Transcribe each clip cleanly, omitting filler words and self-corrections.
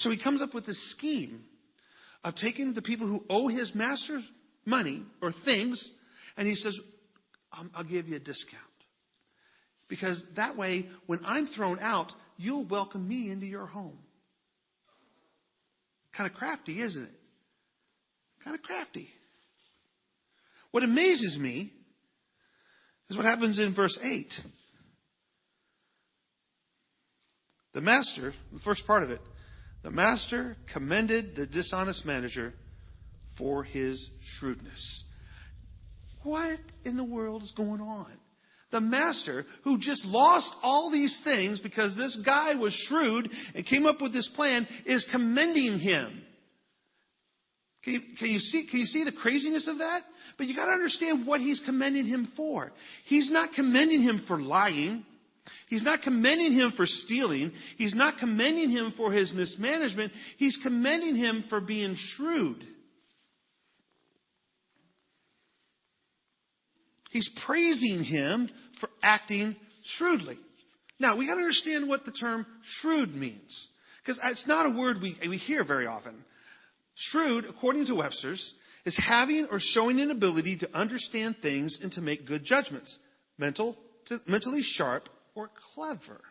So he comes up with this scheme of taking the people who owe his master money or things, and he says, I'll give you a discount. Because that way, when I'm thrown out, you'll welcome me into your home. Kind of crafty, isn't it? Kind of crafty. What amazes me is what happens in verse 8. The master, the first part of it, the master commended the dishonest manager for his shrewdness. What in the world is going on? The master, who just lost all these things because this guy was shrewd and came up with this plan, is commending him. Can you see the craziness of that? But you got to understand what he's commending him for. He's not commending him for lying. He's not commending him for stealing. He's not commending him for his mismanagement. He's commending him for being shrewd. He's praising him for acting shrewdly. Now, we got to understand what the term shrewd means. Because it's not a word we hear very often. Shrewd, according to Webster's, is having or showing an ability to understand things and to make good judgments. Mentally sharp or clever.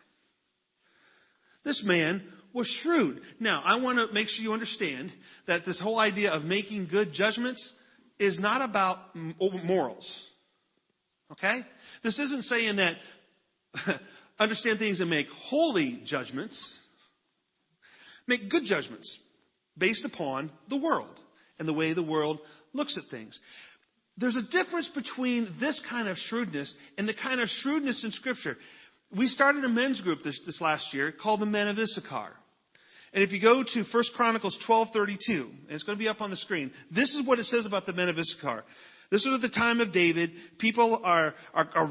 This man was shrewd. Now, I want to make sure you understand that this whole idea of making good judgments is not about morals. Okay? This isn't saying that understand things and make holy judgments. Make good judgments based upon the world and the way the world looks at things. There's a difference between this kind of shrewdness and the kind of shrewdness in Scripture. We started a men's group this last year called the Men of Issachar. And if you go to 1 Chronicles 12:32, and it's going to be up on the screen, this is what it says about the men of Issachar. This was at the time of David. People are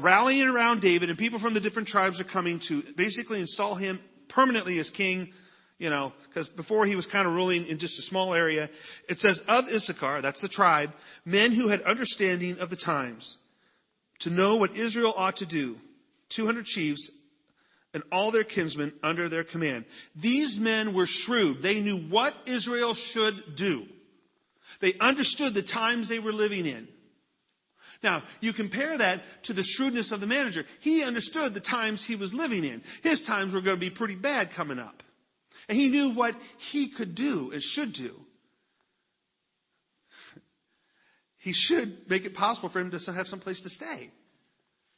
rallying around David, and people from the different tribes are coming to basically install him permanently as king, because before he was kind of ruling in just a small area. It says, of Issachar, that's the tribe, men who had understanding of the times, to know what Israel ought to do, 200 chiefs and all their kinsmen under their command. These men were shrewd. They knew what Israel should do. They understood the times they were living in. Now, you compare that to the shrewdness of the manager. He understood the times he was living in. His times were going to be pretty bad coming up. And he knew what he could do and should do. He should make it possible for him to have some place to stay.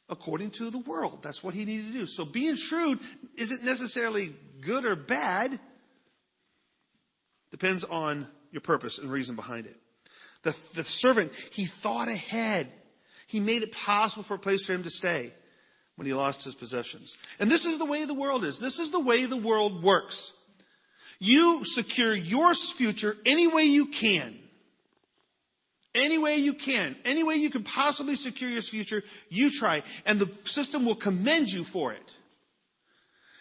According to the world. That's what he needed to do. So being shrewd isn't necessarily good or bad. Depends on your purpose and reason behind it. The servant, he thought ahead. He made it possible for a place for him to stay when he lost his possessions. And this is the way the world is. This is the way the world works. You secure your future any way you can. Any way you can. Any way you can possibly secure your future, you try. And the system will commend you for it.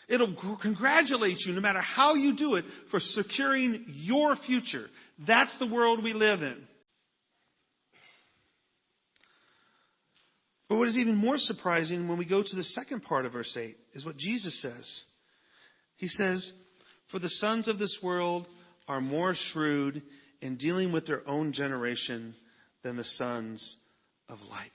It'll congratulate you no matter how you do it for securing your future. That's the world we live in. But what is even more surprising when we go to the second part of verse 8 is what Jesus says. He says, for the sons of this world are more shrewd in dealing with their own generation than the sons of light.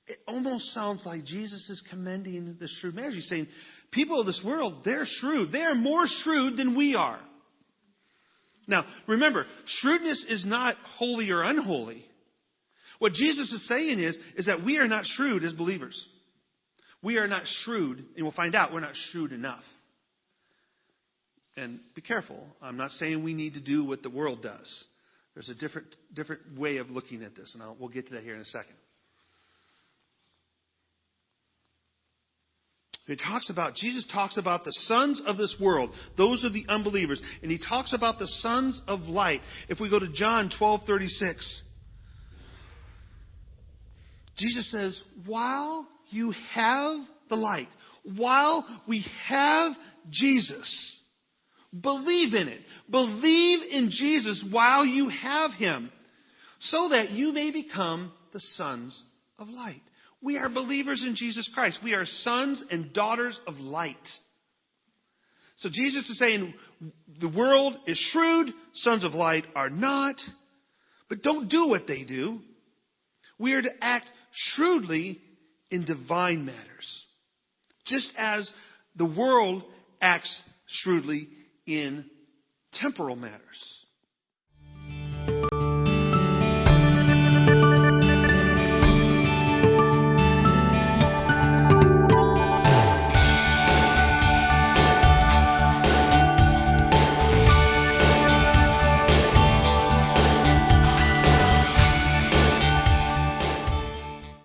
It almost sounds like Jesus is commending the shrewd manager. He's saying, people of this world, they're shrewd. They are more shrewd than we are. Now, remember, shrewdness is not holy or unholy. What Jesus is saying is that we are not shrewd as believers. We are not shrewd, and we'll find out we're not shrewd enough. And be careful. I'm not saying we need to do what the world does. There's a different way of looking at this, and we'll get to that here in a second. Jesus talks about the sons of this world. Those are the unbelievers. And he talks about the sons of light. If we go to John 12:36. Jesus says, while you have the light, while we have Jesus, believe in it. Believe in Jesus while you have him, so that you may become the sons of light. We are believers in Jesus Christ. We are sons and daughters of light. So Jesus is saying, the world is shrewd, sons of light are not. But don't do what they do. We are to act shrewdly in divine matters, just as the world acts shrewdly in temporal matters.